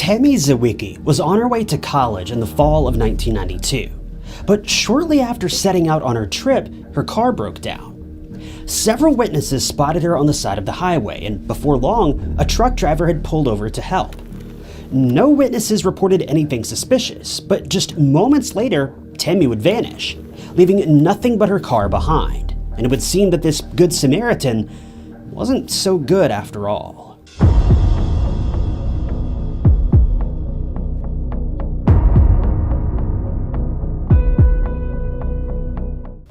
Tammy Zywicki was on her way to college in the fall of 1992, but shortly after setting out on her trip, her car broke down. Several witnesses spotted her on the side of the highway, and before long, a truck driver had pulled over to help. No witnesses reported anything suspicious, but just moments later, Tammy would vanish, leaving nothing but her car behind, and it would seem that this Good Samaritan wasn't so good after all.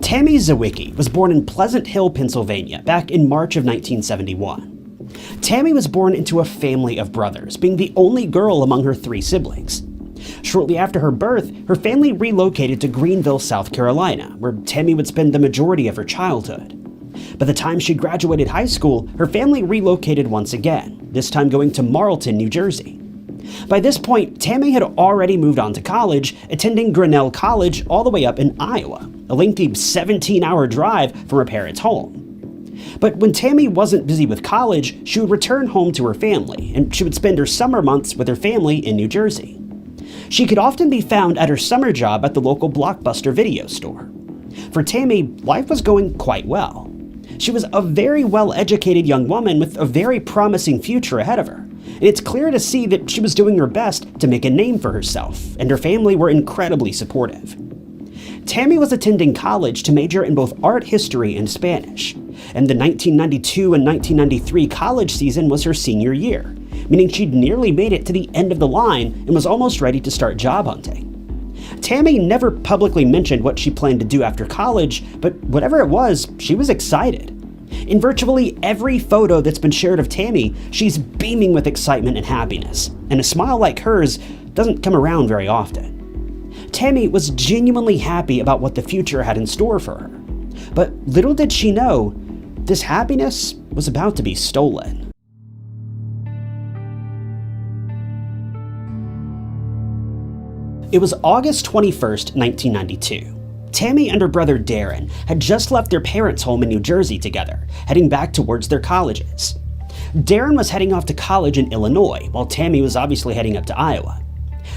Tammy Zywicki was born in Pleasant Hill, Pennsylvania, back in March of 1971. Tammy was born into a family of brothers, being the only girl among her 3 siblings. Shortly after her birth, her family relocated to Greenville, South Carolina, where Tammy would spend the majority of her childhood. By the time she graduated high school, her family relocated once again, this time going to Marlton, New Jersey. By this point, Tammy had already moved on to college, attending Grinnell College all the way up in Iowa, a lengthy 17-hour drive from her parents' home. But when Tammy wasn't busy with college, she would return home to her family, and she would spend her summer months with her family in New Jersey. She could often be found at her summer job at the local Blockbuster video store. For Tammy, life was going quite well. She was a very well-educated young woman with a very promising future ahead of her, and it's clear to see that she was doing her best to make a name for herself, and her family were incredibly supportive. Tammy was attending college to major in both art history and Spanish, and the 1992 and 1993 college season was her senior year, meaning she'd nearly made it to the end of the line and was almost ready to start job hunting. Tammy never publicly mentioned what she planned to do after college, but whatever it was, she was excited. In virtually every photo that's been shared of Tammy, she's beaming with excitement and happiness, and a smile like hers doesn't come around very often. Tammy was genuinely happy about what the future had in store for her, but little did she know, this happiness was about to be stolen. It was August 21st, 1992. Tammy and her brother Darren had just left their parents' home in New Jersey together, heading back towards their colleges. Darren was heading off to college in Illinois, while Tammy was obviously heading up to Iowa.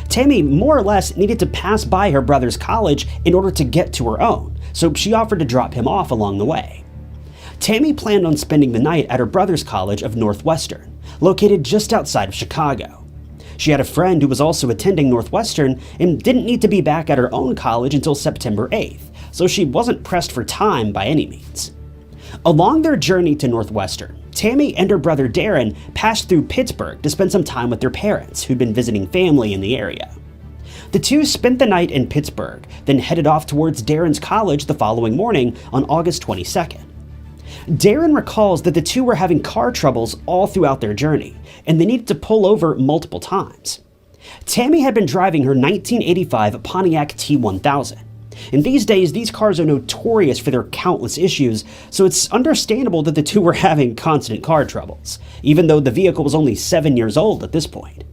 Tammy more or less needed to pass by her brother's college in order to get to her own, so she offered to drop him off along the way. Tammy planned on spending the night at her brother's college of Northwestern, located just outside of Chicago. She had a friend who was also attending Northwestern and didn't need to be back at her own college until September 8th, so she wasn't pressed for time by any means. Along their journey to Northwestern, Tammy and her brother Darren passed through Pittsburgh to spend some time with their parents, who'd been visiting family in the area. The two spent the night in Pittsburgh, then headed off towards Darren's college the following morning on August 22nd. Darren recalls that the two were having car troubles all throughout their journey, and they needed to pull over multiple times. Tammy had been driving her 1985 Pontiac T1000. In these days, these cars are notorious for their countless issues, so it's understandable that the two were having constant car troubles, even though the vehicle was only 7 years old at this point.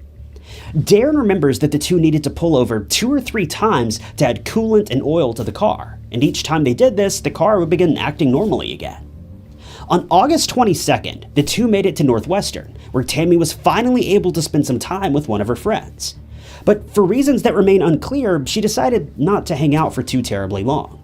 Darren remembers that the two needed to pull over 2 or 3 times to add coolant and oil to the car, and each time they did this, the car would begin acting normally again. On August 22nd, the two made it to Northwestern, where Tammy was finally able to spend some time with one of her friends. But for reasons that remain unclear, she decided not to hang out for too terribly long.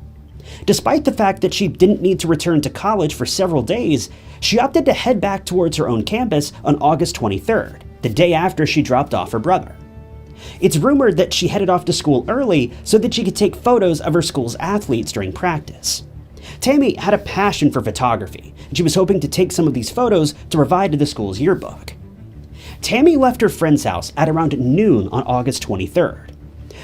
Despite the fact that she didn't need to return to college for several days, she opted to head back towards her own campus on August 23rd, the day after she dropped off her brother. It's rumored that she headed off to school early so that she could take photos of her school's athletes during practice. Tammy had a passion for photography, and she was hoping to take some of these photos to provide to the school's yearbook. Tammy left her friend's house at around noon on August 23rd.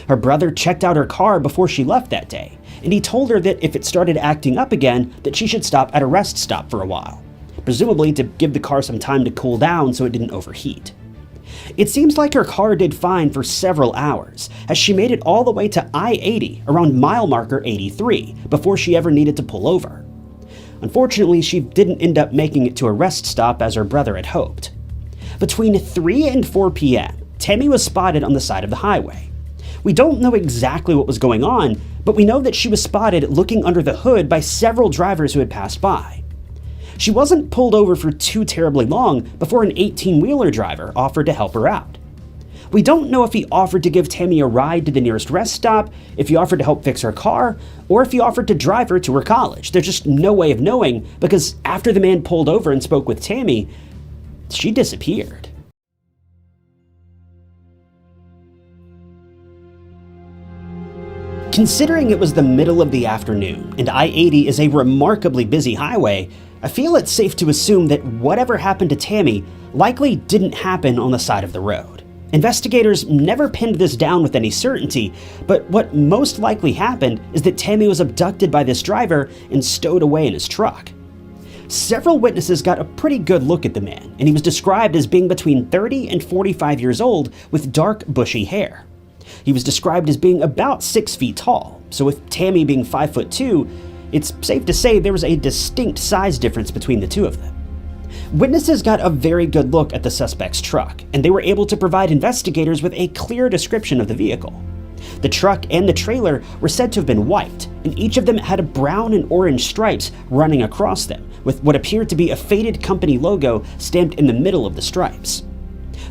Her brother checked out her car before she left that day, and he told her that if it started acting up again, that she should stop at a rest stop for a while, presumably to give the car some time to cool down so it didn't overheat. It seems like her car did fine for several hours, as she made it all the way to I-80 around mile marker 83 before she ever needed to pull over. Unfortunately, she didn't end up making it to a rest stop as her brother had hoped. Between 3 and 4 p.m., Tammy was spotted on the side of the highway. We don't know exactly what was going on, but we know that she was spotted looking under the hood by several drivers who had passed by. She wasn't pulled over for too terribly long before an 18-wheeler driver offered to help her out. We don't know if he offered to give Tammy a ride to the nearest rest stop, if he offered to help fix her car, or if he offered to drive her to her college. There's just no way of knowing, because after the man pulled over and spoke with Tammy, she disappeared. Considering it was the middle of the afternoon and I-80 is a remarkably busy highway, I feel it's safe to assume that whatever happened to Tammy likely didn't happen on the side of the road. Investigators never pinned this down with any certainty, but what most likely happened is that Tammy was abducted by this driver and stowed away in his truck. Several witnesses got a pretty good look at the man, and he was described as being between 30 and 45 years old with dark, bushy hair. He was described as being about 6 feet tall, so with Tammy being 5'2", it's safe to say there was a distinct size difference between the two of them. Witnesses got a very good look at the suspect's truck, and they were able to provide investigators with a clear description of the vehicle. The truck and the trailer were said to have been white, and each of them had brown and orange stripes running across them, with what appeared to be a faded company logo stamped in the middle of the stripes.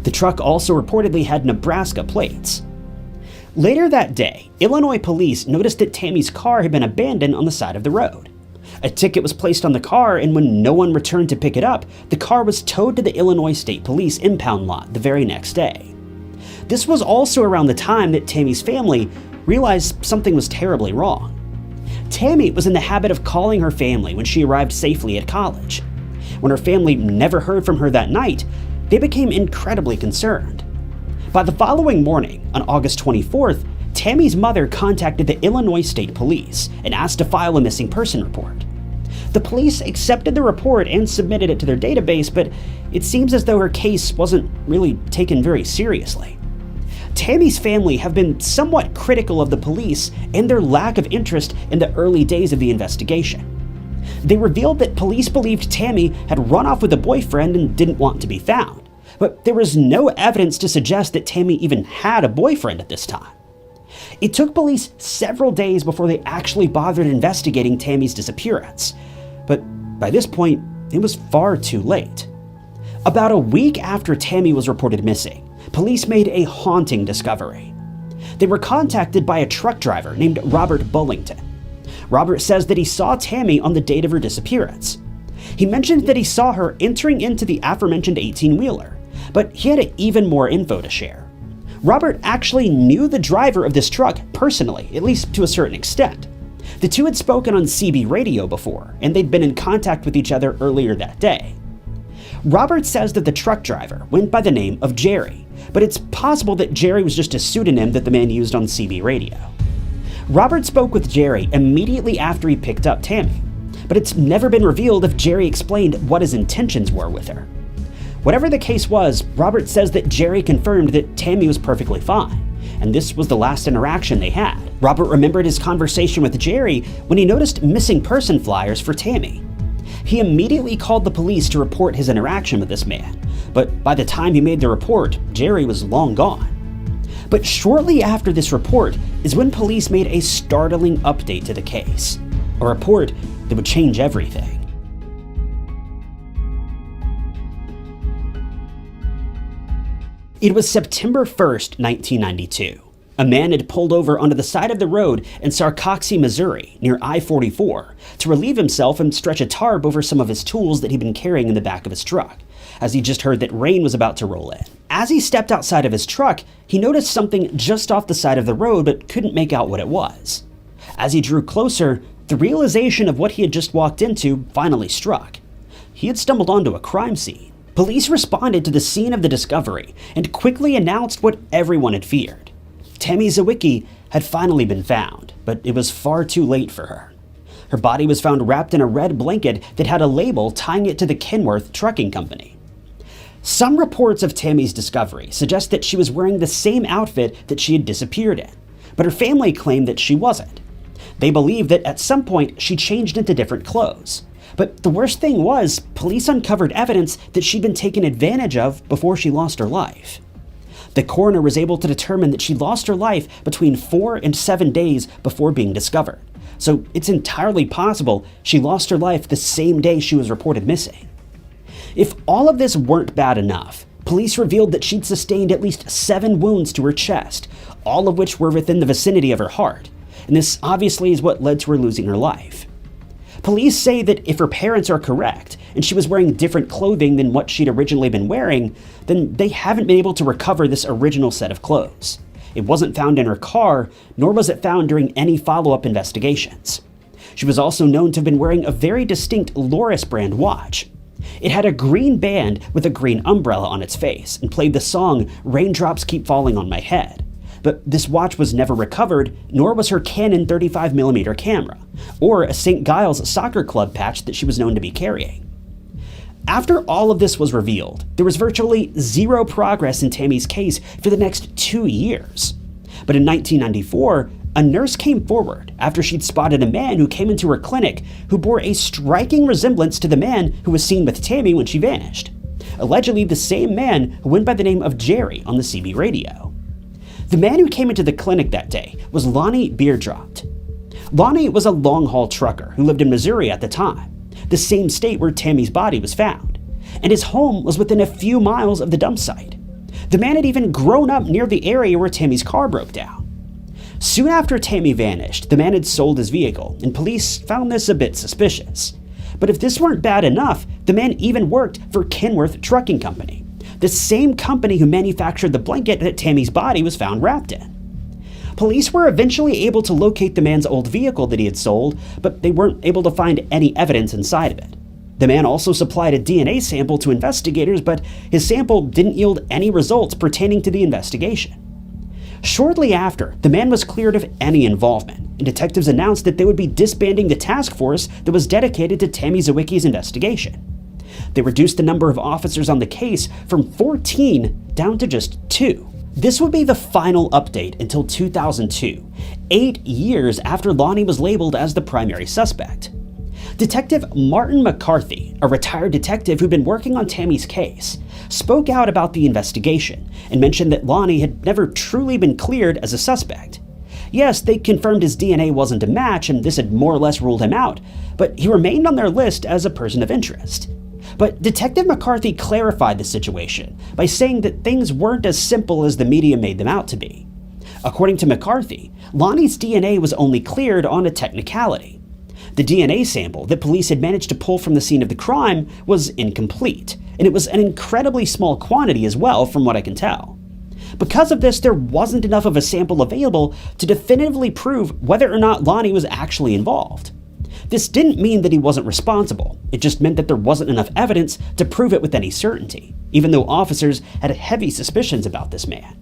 The truck also reportedly had Nebraska plates. Later that day, Illinois police noticed that Tammy's car had been abandoned on the side of the road. A ticket was placed on the car, and when no one returned to pick it up, the car was towed to the Illinois State Police impound lot the very next day. This was also around the time that Tammy's family realized something was terribly wrong. Tammy was in the habit of calling her family when she arrived safely at college. When her family never heard from her that night, they became incredibly concerned. By the following morning, on August 24th, Tammy's mother contacted the Illinois State Police and asked to file a missing person report. The police accepted the report and submitted it to their database, but it seems as though her case wasn't really taken very seriously. Tammy's family have been somewhat critical of the police and their lack of interest in the early days of the investigation. They revealed that police believed Tammy had run off with a boyfriend and didn't want to be found. But there was no evidence to suggest that Tammy even had a boyfriend at this time. It took police several days before they actually bothered investigating Tammy's disappearance, but by this point, it was far too late. About a week after Tammy was reported missing, police made a haunting discovery. They were contacted by a truck driver named Robert Bullington. Robert says that he saw Tammy on the date of her disappearance. He mentioned that he saw her entering into the aforementioned 18-wheeler, but he had even more info to share. Robert actually knew the driver of this truck personally, at least to a certain extent. The two had spoken on CB radio before, and they'd been in contact with each other earlier that day. Robert says that the truck driver went by the name of Jerry, but it's possible that Jerry was just a pseudonym that the man used on CB radio. Robert spoke with Jerry immediately after he picked up Tammy, but it's never been revealed if Jerry explained what his intentions were with her. Whatever the case was, Robert says that Jerry confirmed that Tammy was perfectly fine, and this was the last interaction they had. Robert remembered his conversation with Jerry when he noticed missing person flyers for Tammy. He immediately called the police to report his interaction with this man, but by the time he made the report, Jerry was long gone. But shortly after this report is when police made a startling update to the case, a report that would change everything. It was September 1st, 1992. A man had pulled over onto the side of the road in Sarcoxie, Missouri, near I-44, to relieve himself and stretch a tarp over some of his tools that he'd been carrying in the back of his truck, as he just heard that rain was about to roll in. As he stepped outside of his truck, he noticed something just off the side of the road but couldn't make out what it was. As he drew closer, the realization of what he had just walked into finally struck. He had stumbled onto a crime scene. Police responded to the scene of the discovery and quickly announced what everyone had feared. Tammy Zywicki had finally been found, but it was far too late for her. Her body was found wrapped in a red blanket that had a label tying it to the Kenworth Trucking Company. Some reports of Tammy's discovery suggest that she was wearing the same outfit that she had disappeared in, but her family claimed that she wasn't. They believed that at some point she changed into different clothes. But the worst thing was, police uncovered evidence that she'd been taken advantage of before she lost her life. The coroner was able to determine that she lost her life between 4 and 7 days before being discovered. So it's entirely possible she lost her life the same day she was reported missing. If all of this weren't bad enough, Police revealed that she'd sustained at least 7 wounds to her chest, all of which were within the vicinity of her heart, and this obviously is what led to her losing her life. Police say that if her parents are correct, and she was wearing different clothing than what she'd originally been wearing, then they haven't been able to recover this original set of clothes. It wasn't found in her car, nor was it found during any follow-up investigations. She was also known to have been wearing a very distinct Loris brand watch. It had a green band with a green umbrella on its face and played the song "Raindrops Keep Falling on My Head." But this watch was never recovered, nor was her Canon 35mm camera, or a St. Giles soccer club patch that she was known to be carrying. After all of this was revealed, there was virtually zero progress in Tammy's case for the next 2 years. But in 1994, a nurse came forward after she'd spotted a man who came into her clinic who bore a striking resemblance to the man who was seen with Tammy when she vanished. Allegedly the same man who went by the name of Jerry on the CB radio. The man who came into the clinic that day was Lonnie Beardropt. Lonnie was a long-haul trucker who lived in Missouri at the time, the same state where Tammy's body was found, and his home was within a few miles of the dump site. The man had even grown up near the area where Tammy's car broke down. Soon after Tammy vanished, the man had sold his vehicle, and police found this a bit suspicious. But if this weren't bad enough, the man even worked for Kenworth Trucking Company, the same company who manufactured the blanket that Tammy's body was found wrapped in. Police were eventually able to locate the man's old vehicle that he had sold, but they weren't able to find any evidence inside of it. The man also supplied a DNA sample to investigators, but his sample didn't yield any results pertaining to the investigation. Shortly after, the man was cleared of any involvement, and detectives announced that they would be disbanding the task force that was dedicated to Tammy Zywicki's investigation. They reduced the number of officers on the case from 14 down to just 2. This would be the final update until 2002, 8 years after Lonnie was labeled as the primary suspect. Detective Martin McCarthy, a retired detective who'd been working on Tammy's case, spoke out about the investigation and mentioned that Lonnie had never truly been cleared as a suspect. Yes, they confirmed his DNA wasn't a match and this had more or less ruled him out, but he remained on their list as a person of interest. But Detective McCarthy clarified the situation by saying that things weren't as simple as the media made them out to be. According to McCarthy, Lonnie's DNA was only cleared on a technicality. The DNA sample that police had managed to pull from the scene of the crime was incomplete, and it was an incredibly small quantity as well, from what I can tell. Because of this, there wasn't enough of a sample available to definitively prove whether or not Lonnie was actually involved. This didn't mean that he wasn't responsible, it just meant that there wasn't enough evidence to prove it with any certainty, even though officers had heavy suspicions about this man.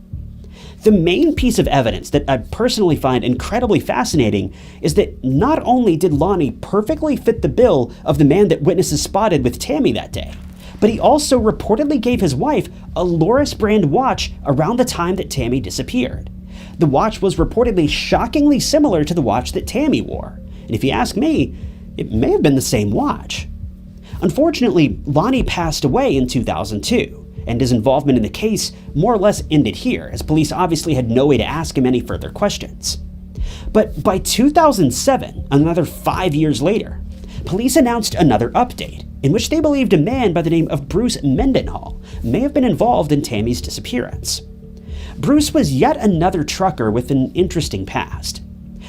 The main piece of evidence that I personally find incredibly fascinating is that not only did Lonnie perfectly fit the bill of the man that witnesses spotted with Tammy that day, but he also reportedly gave his wife a Loris brand watch around the time that Tammy disappeared. The watch was reportedly shockingly similar to the watch that Tammy wore, and if you ask me, it may have been the same watch. Unfortunately, Lonnie passed away in 2002. And his involvement in the case more or less ended here, as police obviously had no way to ask him any further questions. But by 2007, another 5 years later, police announced another update, in which they believed a man by the name of Bruce Mendenhall may have been involved in Tammy's disappearance. Bruce was yet another trucker with an interesting past.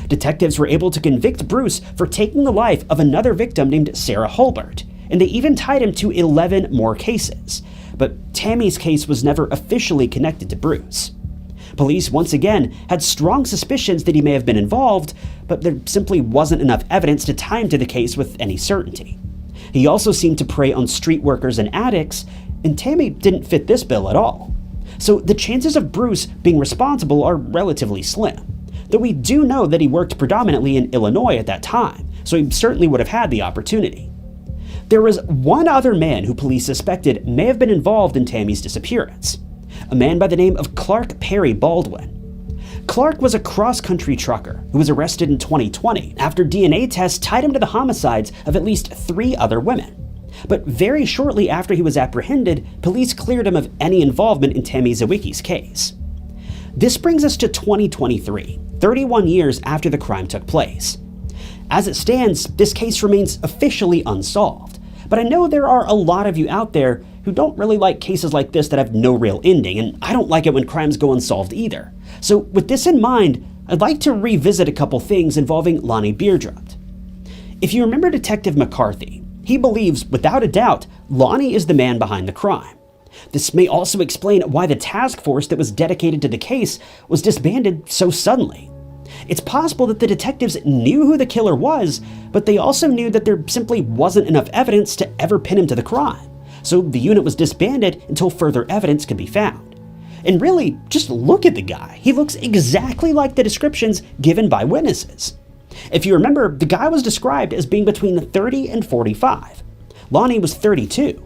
Detectives were able to convict Bruce for taking the life of another victim named Sarah Hulbert, and they even tied him to 11 more cases. But Tammy's case was never officially connected to Bruce. Police once again had strong suspicions that he may have been involved, but there simply wasn't enough evidence to tie him to the case with any certainty. He also seemed to prey on street workers and addicts, and Tammy didn't fit this bill at all. So the chances of Bruce being responsible are relatively slim, though we do know that he worked predominantly in Illinois at that time, so he certainly would have had the opportunity. There was one other man who police suspected may have been involved in Tammy's disappearance, a man by the name of Clark Perry Baldwin. Clark was a cross-country trucker who was arrested in 2020 after DNA tests tied him to the homicides of at least 3 other women. But very shortly after he was apprehended, police cleared him of any involvement in Tammy Zywicki's case. This brings us to 2023, 31 years after the crime took place. As it stands, this case remains officially unsolved, but I know there are a lot of you out there who don't really like cases like this that have no real ending, and I don't like it when crimes go unsolved either. So with this in mind, I'd like to revisit a couple things involving Lonnie Beardrupt. If you remember Detective McCarthy, he believes, without a doubt, Lonnie is the man behind the crime. This may also explain why the task force that was dedicated to the case was disbanded so suddenly. It's possible that the detectives knew who the killer was, but they also knew that there simply wasn't enough evidence to ever pin him to the crime, so the unit was disbanded until further evidence could be found. And really, just look at the guy. He looks exactly like the descriptions given by witnesses. If you remember, the guy was described as being between 30 and 45. Lonnie was 32.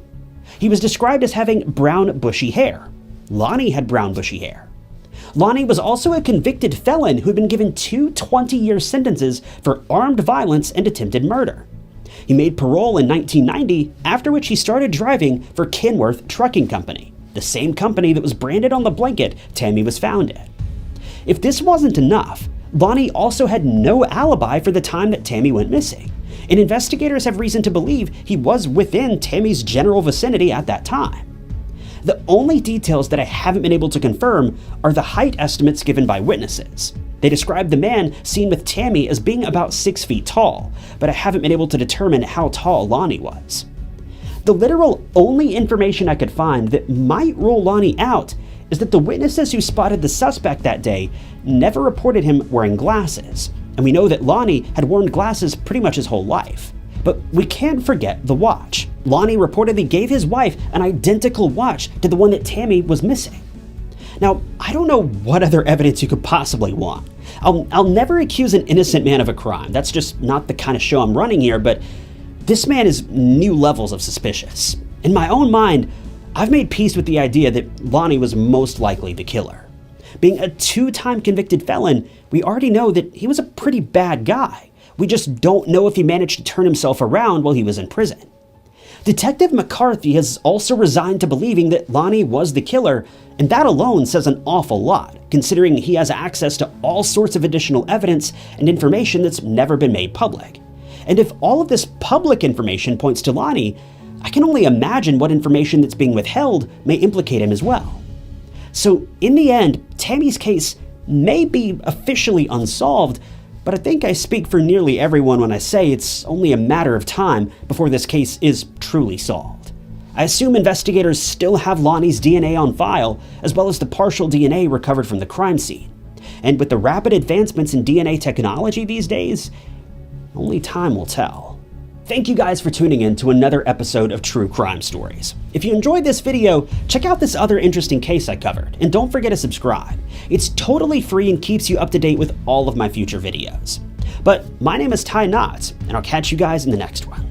He was described as having brown, bushy hair. Lonnie had brown, bushy hair. Lonnie was also a convicted felon who had been given 2 20-year sentences for armed violence and attempted murder. He made parole in 1990, after which he started driving for Kenworth Trucking Company, the same company that was branded on the blanket Tammy was found in. If this wasn't enough, Lonnie also had no alibi for the time that Tammy went missing, and investigators have reason to believe he was within Tammy's general vicinity at that time. The only details that I haven't been able to confirm are the height estimates given by witnesses. They described the man seen with Tammy as being about 6 feet tall, but I haven't been able to determine how tall Lonnie was. The literal only information I could find that might rule Lonnie out is that the witnesses who spotted the suspect that day never reported him wearing glasses, and we know that Lonnie had worn glasses pretty much his whole life. But we can't forget the watch. Lonnie reportedly gave his wife an identical watch to the one that Tammy was missing. Now, I don't know what other evidence you could possibly want. I'll never accuse an innocent man of a crime. That's just not the kind of show I'm running here, but this man is new levels of suspicious. In my own mind, I've made peace with the idea that Lonnie was most likely the killer. Being a 2-time convicted felon, we already know that he was a pretty bad guy. We just don't know if he managed to turn himself around while he was in prison. Detective McCarthy has also resigned to believing that Lonnie was the killer, and that alone says an awful lot, considering he has access to all sorts of additional evidence and information that's never been made public. And if all of this public information points to Lonnie, I can only imagine what information that's being withheld may implicate him as well. So in the end, Tammy's case may be officially unsolved, but I think I speak for nearly everyone when I say it's only a matter of time before this case is truly solved. I assume investigators still have Lonnie's DNA on file, as well as the partial DNA recovered from the crime scene. And with the rapid advancements in DNA technology these days, only time will tell. Thank you guys for tuning in to another episode of True Crime Stories. If you enjoyed this video, check out this other interesting case I covered, and don't forget to subscribe. It's totally free and keeps you up to date with all of my future videos. But my name is Ty Knotts, and I'll catch you guys in the next one.